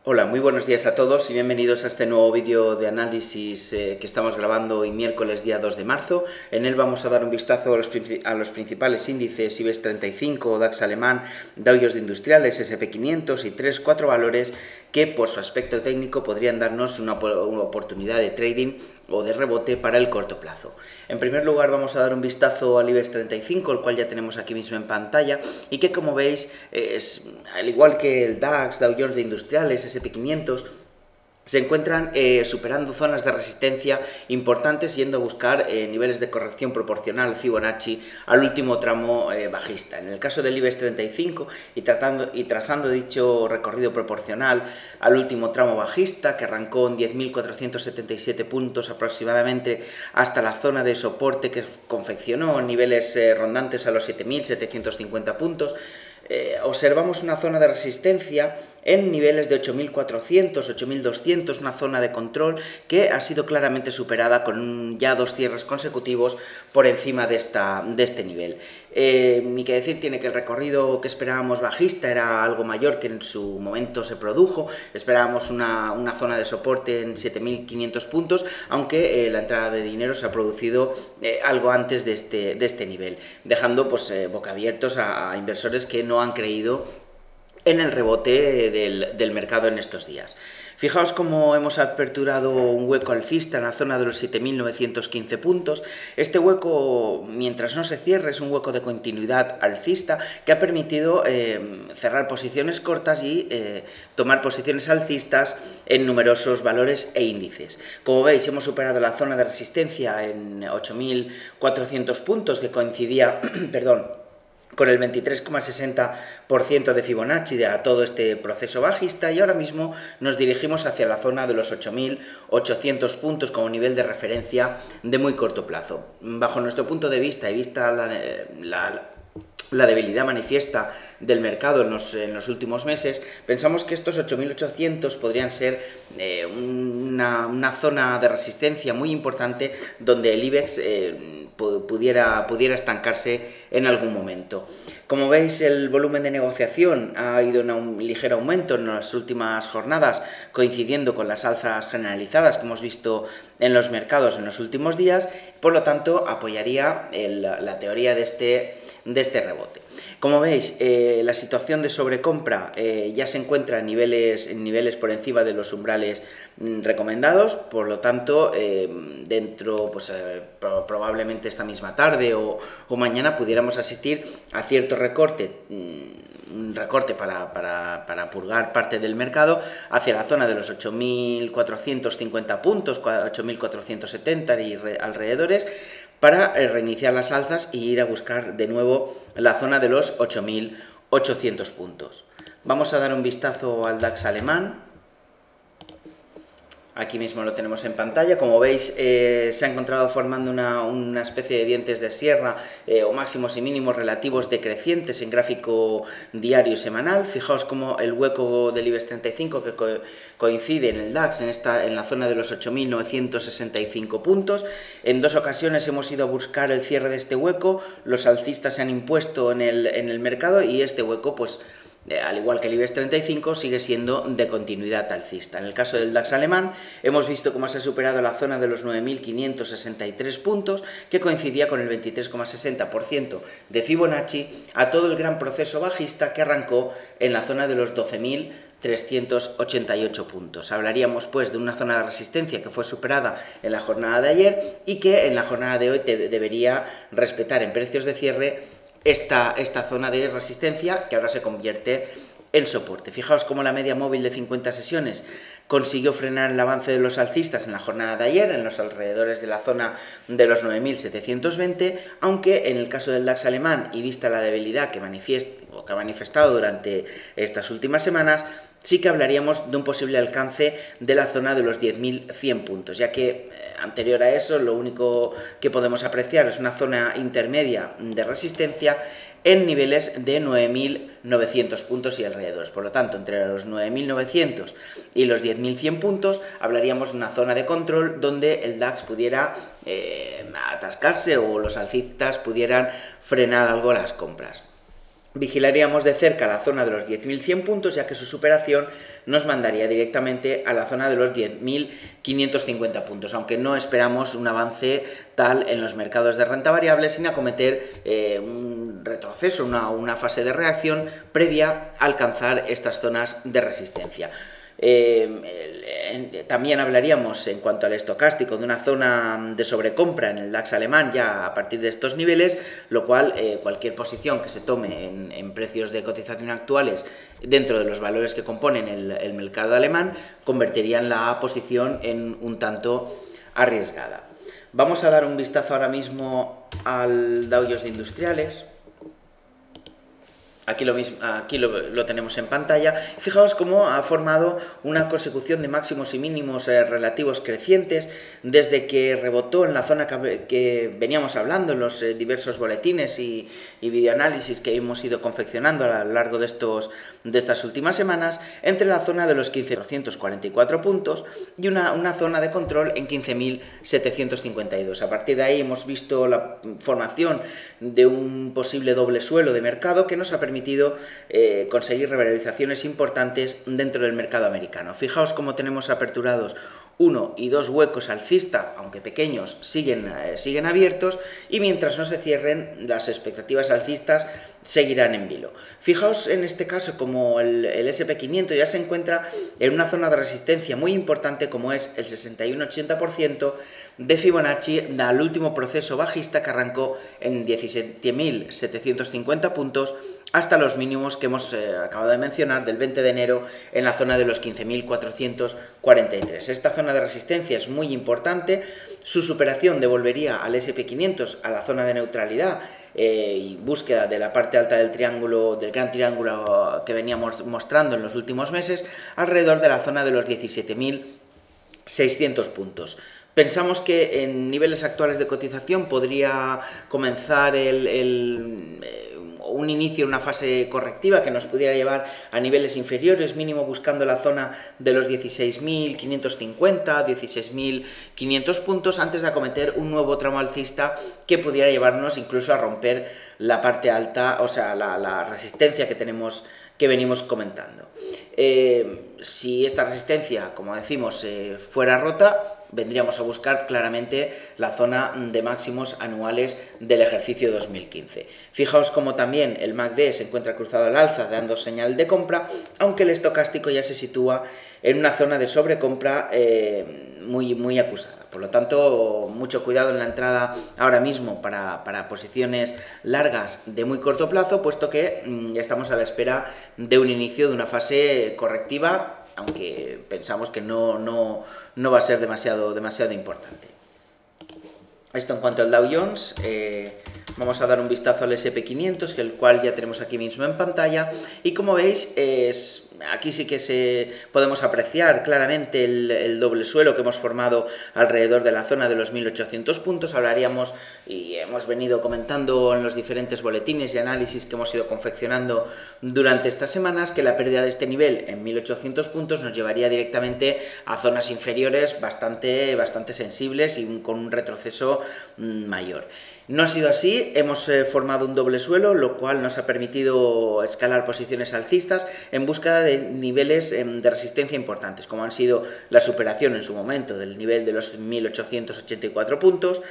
Hola, muy buenos días a todos y bienvenidos a este nuevo vídeo de análisis que estamos grabando hoy miércoles día 2 de marzo. En él vamos a dar un vistazo a los principales índices IBEX 35, DAX alemán, Dow Jones de Industriales, S&P 500 y 3-4 valores que por su aspecto técnico podrían darnos una oportunidad de trading o de rebote para el corto plazo. En primer lugar vamos a dar un vistazo al IBEX 35, el cual ya tenemos aquí mismo en pantalla y que, como veis, es al igual que el DAX, Dow Jones de Industriales, S&P 500, se encuentran superando zonas de resistencia importantes, yendo a buscar niveles de corrección proporcional Fibonacci al último tramo bajista. En el caso del IBEX 35 y trazando dicho recorrido proporcional al último tramo bajista, que arrancó en 10.477 puntos aproximadamente hasta la zona de soporte que confeccionó en niveles rondantes a los 7.750 puntos, observamos una zona de resistencia en niveles de 8.400, 8.200, una zona de control que ha sido claramente superada con ya dos cierres consecutivos por encima de este nivel. Ni que decir tiene que el recorrido que esperábamos bajista era algo mayor que en su momento se produjo. Esperábamos una zona de soporte en 7.500 puntos, aunque la entrada de dinero se ha producido algo antes de este nivel, dejando pues boca abiertos a inversores que no han creído en el rebote del mercado en estos días. Fijaos cómo hemos aperturado un hueco alcista en la zona de los 7.915 puntos. Este hueco, mientras no se cierre, es un hueco de continuidad alcista que ha permitido cerrar posiciones cortas y tomar posiciones alcistas en numerosos valores e índices. Como veis, hemos superado la zona de resistencia en 8.400 puntos que coincidía, con el 23,60% de Fibonacci de todo este proceso bajista, y ahora mismo nos dirigimos hacia la zona de los 8.800 puntos como nivel de referencia de muy corto plazo. Bajo nuestro punto de vista y vista la debilidad manifiesta del mercado en los últimos meses, pensamos que estos 8.800 podrían ser una zona de resistencia muy importante donde el IBEX pudiera estancarse en algún momento. Como veis, el volumen de negociación ha ido en un ligero aumento en las últimas jornadas, coincidiendo con las alzas generalizadas que hemos visto en los mercados en los últimos días. Por lo tanto, apoyaría la teoría de este rebote. Como veis, la situación de sobrecompra ya se encuentra en niveles por encima de los umbrales recomendados, por lo tanto, probablemente esta misma tarde o mañana pudiéramos asistir a cierto recorte, un recorte para purgar parte del mercado hacia la zona de los 8.450 puntos, 8.470 y alrededores, para reiniciar las alzas y ir a buscar de nuevo la zona de los 8.800 puntos. Vamos a dar un vistazo al DAX alemán. Aquí mismo lo tenemos en pantalla. Como veis, se ha encontrado formando una especie de dientes de sierra o máximos y mínimos relativos decrecientes en gráfico diario y semanal. Fijaos cómo el hueco del IBEX 35 que coincide en el DAX en la zona de los 8.965 puntos. En dos ocasiones hemos ido a buscar el cierre de este hueco. Los alcistas se han impuesto en el mercado y este hueco, pues, al igual que el IBEX 35, sigue siendo de continuidad alcista. En el caso del DAX alemán, hemos visto cómo se ha superado la zona de los 9.563 puntos, que coincidía con el 23,60% de Fibonacci, a todo el gran proceso bajista que arrancó en la zona de los 12.388 puntos. Hablaríamos pues de una zona de resistencia que fue superada en la jornada de ayer y que en la jornada de hoy debería respetar en precios de cierre esta zona de resistencia, que ahora se convierte en soporte. Fijaos cómo la media móvil de 50 sesiones consiguió frenar el avance de los alcistas en la jornada de ayer, en los alrededores de la zona de los 9.720, aunque en el caso del DAX alemán, y vista la debilidad que ha manifestado durante estas últimas semanas, sí que hablaríamos de un posible alcance de la zona de los 10.100 puntos, ya que anterior a eso lo único que podemos apreciar es una zona intermedia de resistencia en niveles de 9.900 puntos y alrededores. Por lo tanto, entre los 9.900 y los 10.100 puntos hablaríamos de una zona de control donde el DAX pudiera atascarse o los alcistas pudieran frenar algo las compras. Vigilaríamos de cerca la zona de los 10.100 puntos, ya que su superación nos mandaría directamente a la zona de los 10.550 puntos, aunque no esperamos un avance tal en los mercados de renta variable sin acometer un retroceso, una fase de reacción previa a alcanzar estas zonas de resistencia. También hablaríamos en cuanto al estocástico de una zona de sobrecompra en el DAX alemán ya a partir de estos niveles, lo cual cualquier posición que se tome en precios de cotización actuales dentro de los valores que componen el mercado alemán convertiría en la posición en un tanto arriesgada. Vamos a dar un vistazo ahora mismo al Dow Jones de Industriales. Aquí lo tenemos en pantalla. Fijaos cómo ha formado una consecución de máximos y mínimos relativos crecientes desde que rebotó en la zona que veníamos hablando en los diversos boletines y videoanálisis que hemos ido confeccionando a lo largo de estas últimas semanas, entre la zona de los 15.444 puntos y una zona de control en 15.752. A partir de ahí hemos visto la formación de un posible doble suelo de mercado que nos ha permitido conseguir revalorizaciones importantes dentro del mercado americano. Fijaos cómo tenemos aperturados 1 y 2 huecos alcista, aunque pequeños, siguen abiertos, y mientras no se cierren, las expectativas alcistas seguirán en vilo. Fijaos en este caso como el SP500 ya se encuentra en una zona de resistencia muy importante como es el 61,80% de Fibonacci al último proceso bajista que arrancó en 17.750 puntos hasta los mínimos que hemos acabado de mencionar del 20 de enero en la zona de los 15.443. Esta zona de resistencia es muy importante, su superación devolvería al SP500 a la zona de neutralidad y búsqueda de la parte alta del triángulo, del gran triángulo que veníamos mostrando en los últimos meses, alrededor de la zona de los 17.600 puntos. Pensamos que en niveles actuales de cotización podría comenzar un inicio, una fase correctiva que nos pudiera llevar a niveles inferiores, mínimo buscando la zona de los 16.550, 16.500 puntos antes de acometer un nuevo tramo alcista que pudiera llevarnos incluso a romper la parte alta, o sea, la resistencia que venimos comentando. Si esta resistencia, como decimos, fuera rota, vendríamos a buscar claramente la zona de máximos anuales del ejercicio 2015. Fijaos cómo también el MACD se encuentra cruzado al alza dando señal de compra, aunque el estocástico ya se sitúa en una zona de sobrecompra muy acusada. Por lo tanto, mucho cuidado en la entrada ahora mismo para posiciones largas de muy corto plazo, puesto que estamos a la espera de un inicio de una fase correctiva, aunque pensamos que no va a ser demasiado importante. Esto en cuanto al Dow Jones. Vamos a dar un vistazo al SP500, el cual ya tenemos aquí mismo en pantalla, y como veis, aquí sí que podemos apreciar claramente el doble suelo que hemos formado alrededor de la zona de los 1.800 puntos. Hablaríamos, y hemos venido comentando en los diferentes boletines y análisis que hemos ido confeccionando durante estas semanas, que la pérdida de este nivel en 1.800 puntos nos llevaría directamente a zonas inferiores bastante sensibles y con un retroceso mayor. No ha sido así, hemos formado un doble suelo, lo cual nos ha permitido escalar posiciones alcistas en búsqueda de niveles de resistencia importantes, como han sido la superación en su momento del nivel de los 1.884 puntos,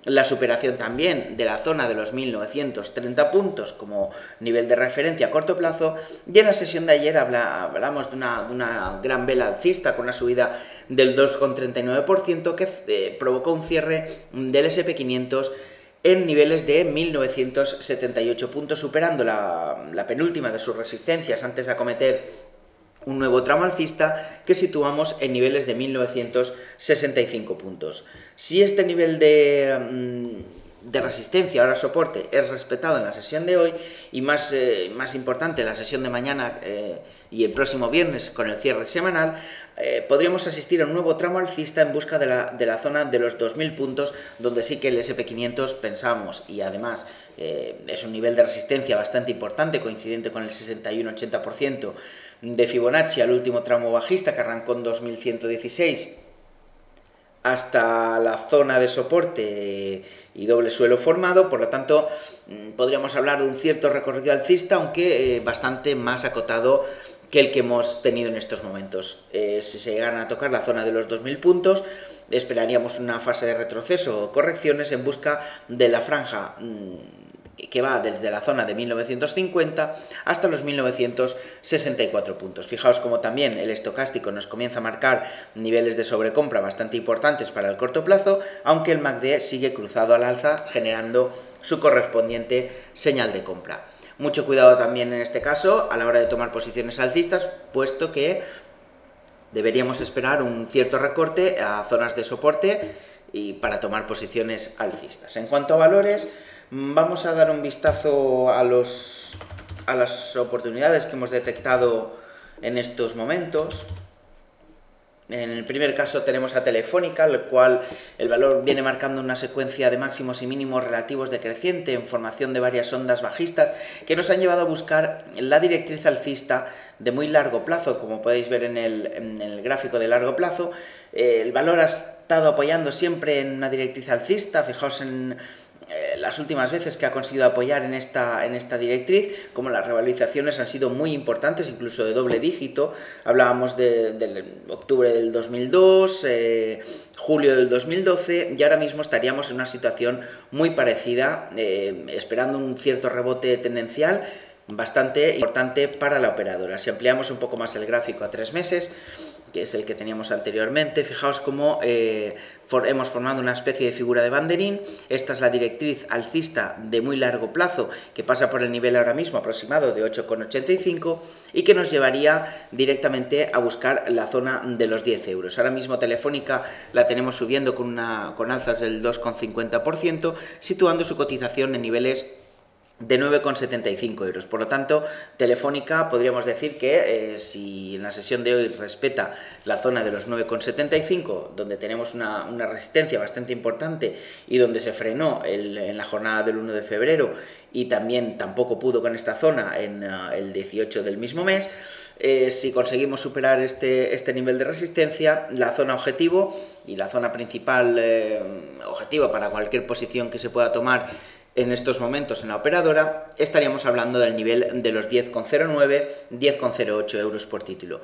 la superación también de la zona de los 1.930 puntos como nivel de referencia a corto plazo, y en la sesión de ayer hablamos de una gran vela alcista con una subida del 2,39% que provocó un cierre del SP500 en niveles de 1.978 puntos, superando la penúltima de sus resistencias antes de acometer un nuevo tramo alcista que situamos en niveles de 1.965 puntos. Si este nivel de resistencia, ahora soporte, es respetado en la sesión de hoy y más importante, la sesión de mañana y el próximo viernes con el cierre semanal, podríamos asistir a un nuevo tramo alcista en busca de la zona de los 2.000 puntos, donde sí que el SP500 pensamos, y además es un nivel de resistencia bastante importante, coincidente con el 61,80% de Fibonacci al último tramo bajista que arrancó en 2.116 hasta la zona de soporte y doble suelo formado, por lo tanto podríamos hablar de un cierto recorrido alcista, aunque bastante más acotado que el que hemos tenido en estos momentos. Si se llegan a tocar la zona de los 2000 puntos, esperaríamos una fase de retroceso o correcciones en busca de la franja que va desde la zona de 1950 hasta los 1964 puntos. Fijaos como también el estocástico nos comienza a marcar niveles de sobrecompra bastante importantes para el corto plazo, aunque el MACD sigue cruzado al alza, generando su correspondiente señal de compra. Mucho cuidado también en este caso a la hora de tomar posiciones alcistas, puesto que deberíamos esperar un cierto recorte a zonas de soporte y para tomar posiciones alcistas. En cuanto a valores, vamos a dar un vistazo a las oportunidades que hemos detectado en estos momentos. En el primer caso tenemos a Telefónica, el cual el valor viene marcando una secuencia de máximos y mínimos relativos decreciente en formación de varias ondas bajistas que nos han llevado a buscar la directriz alcista de muy largo plazo, como podéis ver en el gráfico de largo plazo. El valor ha estado apoyando siempre en una directriz alcista. Fijaos en las últimas veces que ha conseguido apoyar en esta directriz, como las revalorizaciones han sido muy importantes, incluso de doble dígito. Hablábamos de octubre del 2002, julio del 2012, y ahora mismo estaríamos en una situación muy parecida, esperando un cierto rebote tendencial bastante importante para la operadora. Si ampliamos un poco más el gráfico a 3 meses, que es el que teníamos anteriormente, fijaos cómo hemos formado una especie de figura de banderín. Esta es la directriz alcista de muy largo plazo, que pasa por el nivel ahora mismo aproximado de 8,85 y que nos llevaría directamente a buscar la zona de los 10 euros. Ahora mismo Telefónica la tenemos subiendo con alzas del 2,50%, situando su cotización en niveles de 9,75 euros. Por lo tanto, Telefónica podríamos decir que si en la sesión de hoy respeta la zona de los 9,75, donde tenemos una resistencia bastante importante y donde se frenó en la jornada del 1 de febrero y también tampoco pudo con esta zona en el 18 del mismo mes, si conseguimos superar este nivel de resistencia, la zona objetivo y la zona principal objetiva para cualquier posición que se pueda tomar en estos momentos en la operadora, estaríamos hablando del nivel de los 10,09, 10,08 euros por título.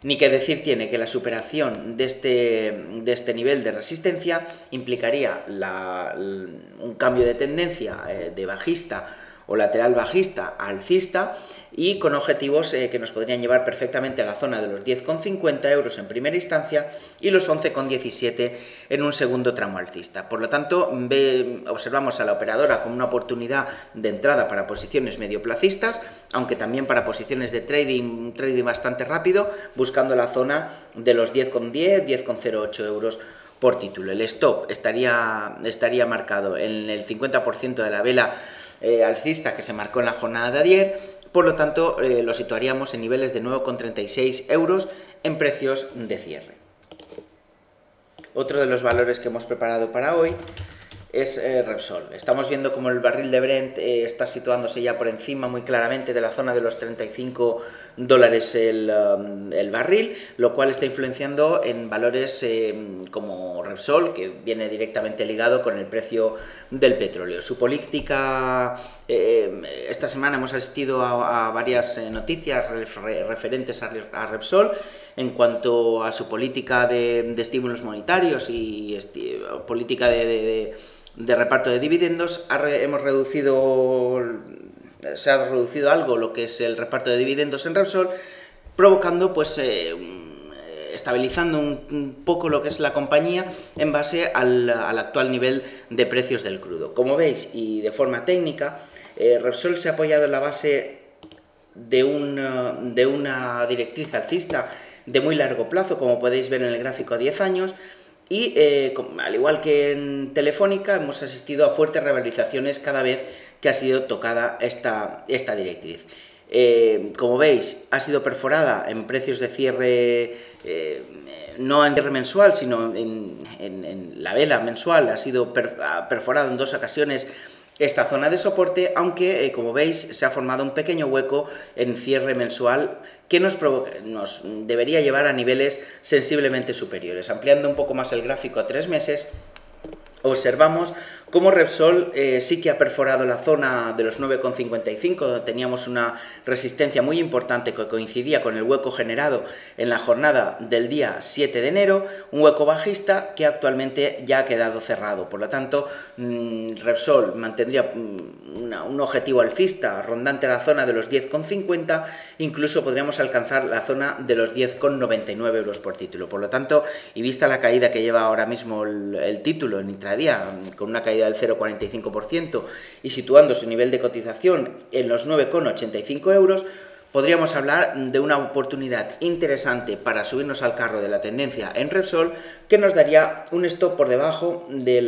Ni que decir tiene que la superación de este nivel de resistencia implicaría un cambio de tendencia de bajista o lateral bajista a alcista, y con objetivos que nos podrían llevar perfectamente a la zona de los 10,50 euros en primera instancia y los 11,17 en un segundo tramo alcista. Por lo tanto, observamos a la operadora como una oportunidad de entrada para posiciones medioplacistas, aunque también para posiciones de trading bastante rápido, buscando la zona de los 10,10, 10,08 euros por título. El stop estaría marcado en el 50% de la vela alcista que se marcó en la jornada de ayer. Por lo tanto, lo situaríamos en niveles de 9,36 euros en precios de cierre. Otro de los valores que hemos preparado para hoy es Repsol. Estamos viendo como el barril de Brent está situándose ya por encima muy claramente de la zona de los $35 el barril, lo cual está influenciando en valores como Repsol, que viene directamente ligado con el precio del petróleo. Su política, esta semana hemos asistido a varias noticias referentes a Repsol en cuanto a su política de estímulos monetarios y política de reparto de dividendos. Se ha reducido algo lo que es el reparto de dividendos en Repsol, provocando, pues, estabilizando un poco lo que es la compañía en base al actual nivel de precios del crudo. Como veis, y de forma técnica, Repsol se ha apoyado en la base de una directriz alcista de muy largo plazo, como podéis ver en el gráfico a 10 años, y al igual que en Telefónica, hemos asistido a fuertes revalorizaciones cada vez que ha sido tocada esta directriz. Como veis, ha sido perforada en precios de cierre, no en cierre mensual, sino en la vela mensual. Ha sido perforado en 2 ocasiones esta zona de soporte, aunque como veis se ha formado un pequeño hueco en cierre mensual que nos debería llevar a niveles sensiblemente superiores. Ampliando un poco más el gráfico a 3 meses, observamos cómo Repsol sí que ha perforado la zona de los 9,55, donde teníamos una resistencia muy importante que coincidía con el hueco generado en la jornada del día 7 de enero, un hueco bajista que actualmente ya ha quedado cerrado. Por lo tanto, Repsol mantendría un objetivo alcista rondante la zona de los 10,50, incluso podríamos alcanzar la zona de los 10,99 euros por título. Por lo tanto, y vista la caída que lleva ahora mismo el título en intradía, con una caída del 0,45% y situando su nivel de cotización en los 9,85 euros, podríamos hablar de una oportunidad interesante para subirnos al carro de la tendencia en Repsol, que nos daría un stop por debajo de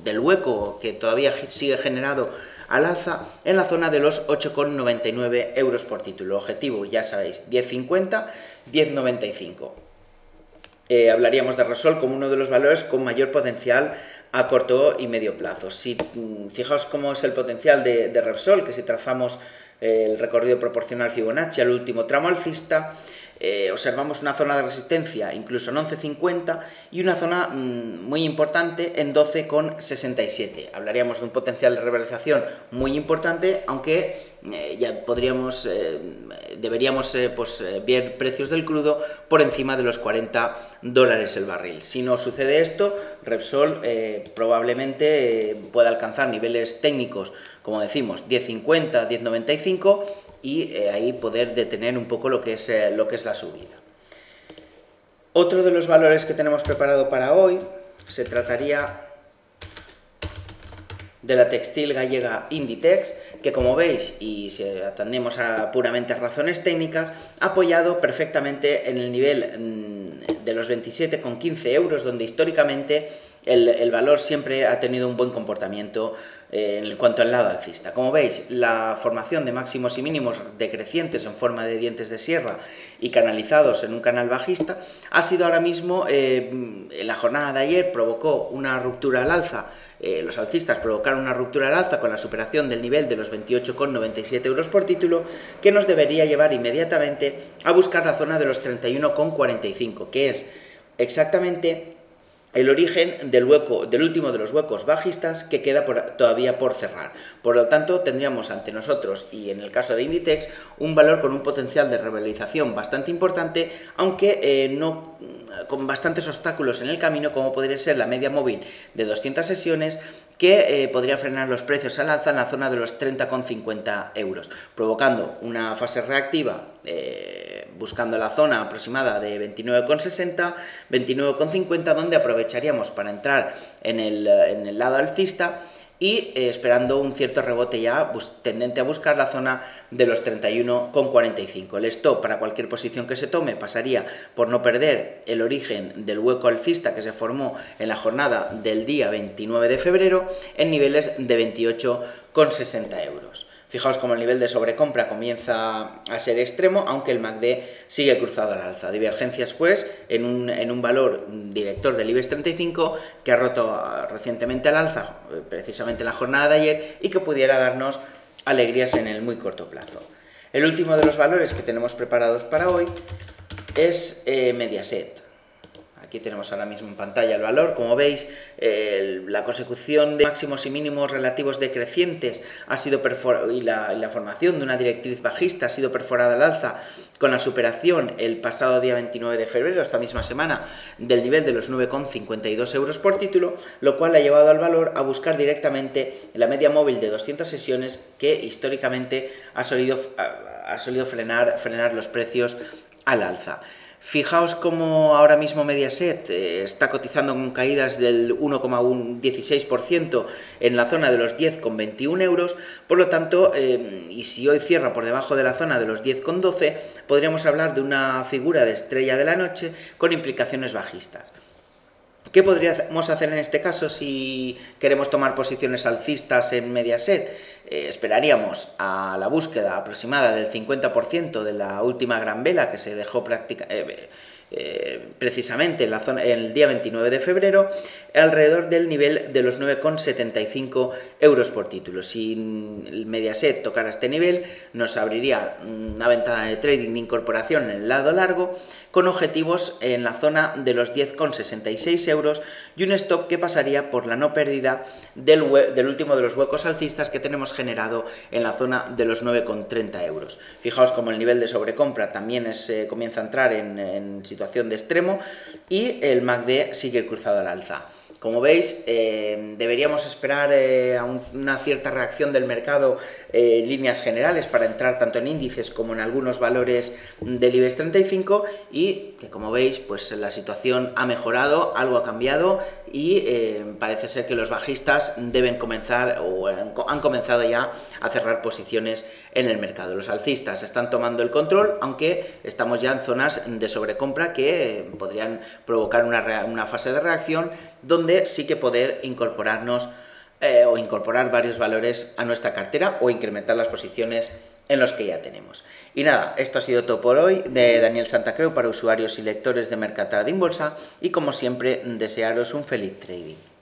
del hueco que todavía sigue generado al alza en la zona de los 8,99 euros por título. Objetivo, ya sabéis, 10,50, 10,95. Hablaríamos de Repsol como uno de los valores con mayor potencial a corto y medio plazo. Si fijaos cómo es el potencial de Repsol, que si trazamos el recorrido proporcional Fibonacci al último tramo alcista, observamos una zona de resistencia incluso en 11,50 y una zona muy importante en 12,67. Hablaríamos de un potencial de revalorización muy importante, aunque ya deberíamos ver precios del crudo por encima de los $40 el barril. Si no sucede esto, Repsol probablemente pueda alcanzar niveles técnicos, como decimos, 10,50, 10,95, y ahí poder detener un poco lo que es la subida. Otro de los valores que tenemos preparado para hoy se trataría de la textil gallega Inditex, que como veis, y si atendemos puramente a razones técnicas, ha apoyado perfectamente en el nivel de los 27,15 euros, donde históricamente el valor siempre ha tenido un buen comportamiento en cuanto al lado alcista. Como veis, la formación de máximos y mínimos decrecientes en forma de dientes de sierra y canalizados en un canal bajista ha sido ahora mismo, en la jornada de ayer provocó una ruptura al alza. Los alcistas provocaron una ruptura al alza con la superación del nivel de los 28,97 euros por título, que nos debería llevar inmediatamente a buscar la zona de los 31,45, que es exactamente el origen del último de los huecos bajistas que queda todavía por cerrar. Por lo tanto, tendríamos ante nosotros, y en el caso de Inditex, un valor con un potencial de revalorización bastante importante, aunque no con bastantes obstáculos en el camino, como podría ser la media móvil de 200 sesiones, que podría frenar los precios al alza en la zona de los 30,50 euros, provocando una fase reactiva buscando la zona aproximada de 29,60, 29,50, donde aprovecharíamos para entrar en el lado alcista y esperando un cierto rebote ya tendente a buscar la zona de los 31,45. El stop para cualquier posición que se tome pasaría por no perder el origen del hueco alcista que se formó en la jornada del día 29 de febrero en niveles de 28,60 euros. Fijaos cómo el nivel de sobrecompra comienza a ser extremo, aunque el MACD sigue cruzado al alza. Divergencias, pues, en un valor director del IBEX 35 que ha roto recientemente al alza, precisamente en la jornada de ayer, y que pudiera darnos alegrías en el muy corto plazo. El último de los valores que tenemos preparados para hoy es Mediaset. Aquí tenemos ahora mismo en pantalla el valor. Como veis, la consecución de máximos y mínimos relativos decrecientes ha sido y la formación de una directriz bajista ha sido perforada al alza con la superación el pasado día 29 de febrero, esta misma semana, del nivel de los 9,52 euros por título, lo cual ha llevado al valor a buscar directamente la media móvil de 200 sesiones que históricamente ha solido frenar los precios al alza. Fijaos cómo ahora mismo Mediaset está cotizando con caídas del 1,16% en la zona de los 10,21 euros, por lo tanto, y si hoy cierra por debajo de la zona de los 10,12, podríamos hablar de una figura de estrella de la noche con implicaciones bajistas. ¿Qué podríamos hacer en este caso si queremos tomar posiciones alcistas en Mediaset? Esperaríamos a la búsqueda aproximada del 50% de la última gran vela que se dejó precisamente el día 29 de febrero, alrededor del nivel de los 9,75 euros por título. Si el Mediaset tocara este nivel, nos abriría una ventana de trading de incorporación en el lado largo, con objetivos en la zona de los 10,66 euros y un stop que pasaría por la no pérdida del último de los huecos alcistas que tenemos generado en la zona de los 9,30 euros. Fijaos como el nivel de sobrecompra también comienza a entrar en situación de extremo y el MACD sigue cruzado al alza. Como veis, deberíamos esperar a una cierta reacción del mercado en líneas generales para entrar tanto en índices como en algunos valores del IBEX 35 y que, como veis, pues la situación ha mejorado, algo ha cambiado y parece ser que los bajistas deben comenzar o han comenzado ya a cerrar posiciones en el mercado. Los alcistas están tomando el control, aunque estamos ya en zonas de sobrecompra que podrían provocar una fase de reacción donde sí que poder incorporarnos o incorporar varios valores a nuestra cartera o incrementar las posiciones en los que ya tenemos. Y nada, esto ha sido todo por hoy de Daniel Santacreu para usuarios y lectores de Mercatrading Bolsa y como siempre desearos un feliz trading.